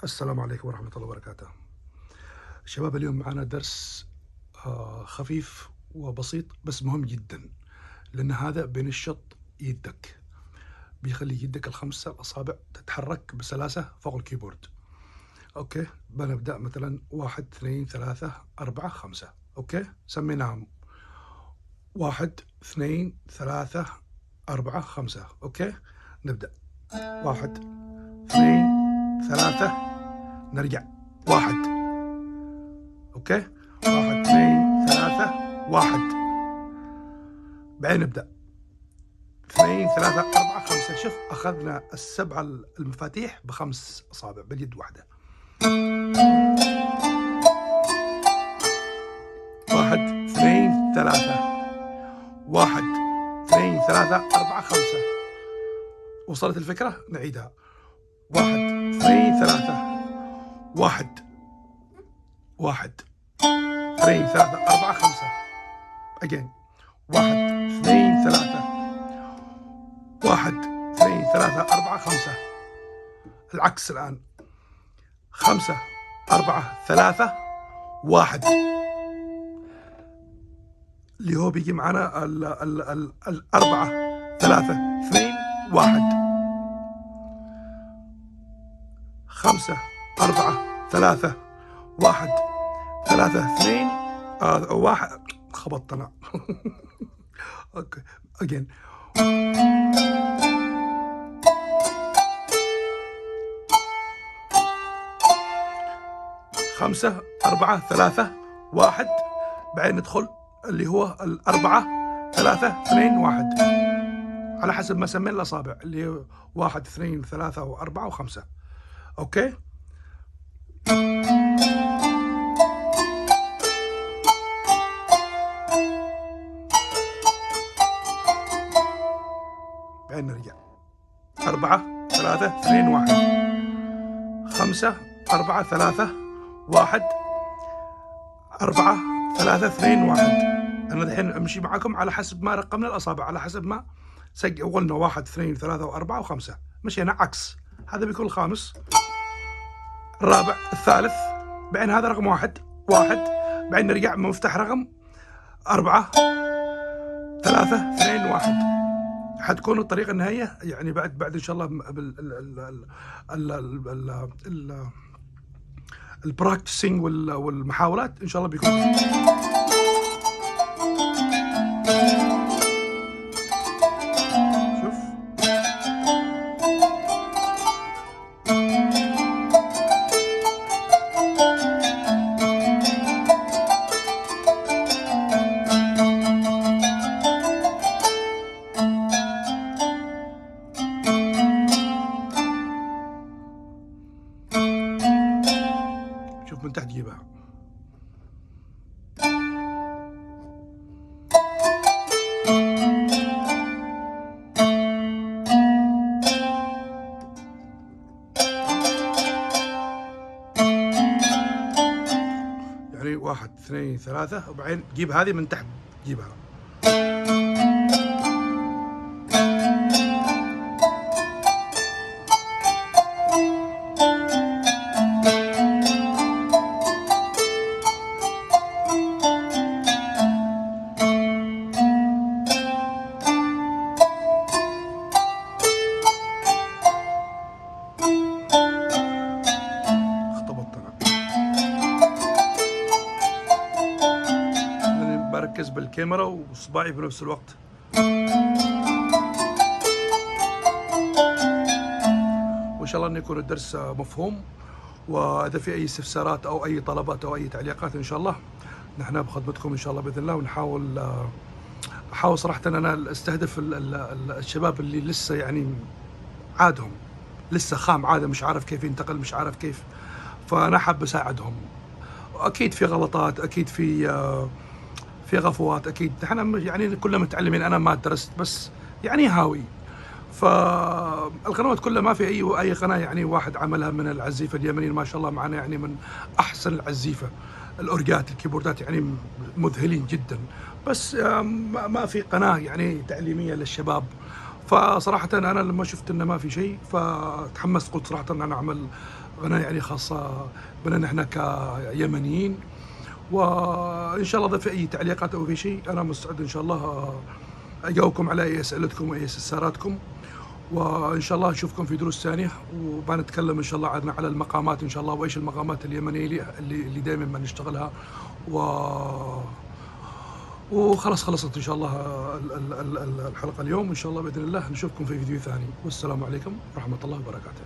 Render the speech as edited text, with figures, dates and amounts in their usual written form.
السلام عليكم ورحمة الله وبركاته. شباب، اليوم معنا درس خفيف وبسيط بس مهم جدا، لأن هذا بينشط يدك، بيخلي يدك الخمسة الأصابع تتحرك بسلاسة فوق الكيبورد. أوكي، بنبدأ مثلا 1 2 3 4 5. أوكي، سميناهم 1 2 3 4 5. أوكي، نبدأ 1 2 3، نرجع 1. اوكي، 1 2 3 1. بعدين نبدا 2 3 4 5. شوف، اخذنا السبعه المفاتيح بخمس اصابع باليد واحده. 1 2 3 1 2 3 4 5. وصلت الفكره؟ نعيدها. 1 2 3 1 1 2 3 4 5. again 1 2 3 1 2 3 4 5. العكس الآن. 5 4 3 1. اللي هو بيجي معنا الأربعة 3 2 1. 5 4 3 1 3 2 1. خبطت أنا. اوكي again. 5 4 3 1. بعدين ندخل اللي هو الأربعة 3 2 1، على حسب ما سمينا الأصابع، اللي هو 1 2 3 و4 و5. أوكي، بعدين نرجع 4 3 2 1. 5 4 3 1 4 3 2 1. أنا الحين أمشي معكم على حسب ما رقمنا الأصابع، على حسب ما قلنا 1 2 3 و4 و5. مشينا عكس، هذا بيكون الخامس، الرابع، الثالث. بعدين هذا رقم 1 1. بعدين نرجع مفتاح رقم 4 3 2 1. حتكون الطريقة النهائية يعني بعد إن شاء الله البراكتسينج والمحاولات إن شاء الله بيكون. شوف، شوف من تحت جيبها. يعني 1 2 3، وبعدين جيب هذه من تحت جيبها. اختبطت انا، بركز بالكاميرا وصباعي بنفس الوقت. وان شاء الله انه يكون الدرس مفهوم، واذا في اي استفسارات او اي طلبات او اي تعليقات ان شاء الله نحن بخدمتكم ان شاء الله باذن الله. ونحاول احاول صراحه ان انا استهدف الشباب اللي لسه يعني عادهم لسه خام، عاده مش عارف كيف ينتقل، مش عارف كيف. فانا حاب اساعدهم. اكيد في غلطات، اكيد في غفوات، اكيد احنا يعني كلنا متعلمين. انا ما درست بس يعني هاوي. فالقنوات كلها ما في اي قناه يعني واحد عملها من العزيفه اليمنيين ما شاء الله معنا، يعني من احسن العزيفه. الاورجات، الكيبوردات يعني مذهلين جدا. بس ما في قناه يعني تعليميه للشباب. فصراحه انا لما شفت انه ما في شيء فتحمست، قلت صراحه ان انا اعمل غنى يعني خاصة بنا نحن كيمنيين. وإن شاء الله إذا في أي تعليقات أو في شيء أنا مستعد إن شاء الله أجاوبكم على أي أسئلتكم وأي استفساراتكم، وإن شاء الله نشوفكم في دروس ثانية، وبنتكلم إن شاء الله على المقامات إن شاء الله، وإيش المقامات اليمنية اللي دائما ما نشتغلها. وخلاص خلصت إن شاء الله الحلقة اليوم، إن شاء الله بإذن الله نشوفكم في فيديو ثاني، والسلام عليكم ورحمة الله وبركاته.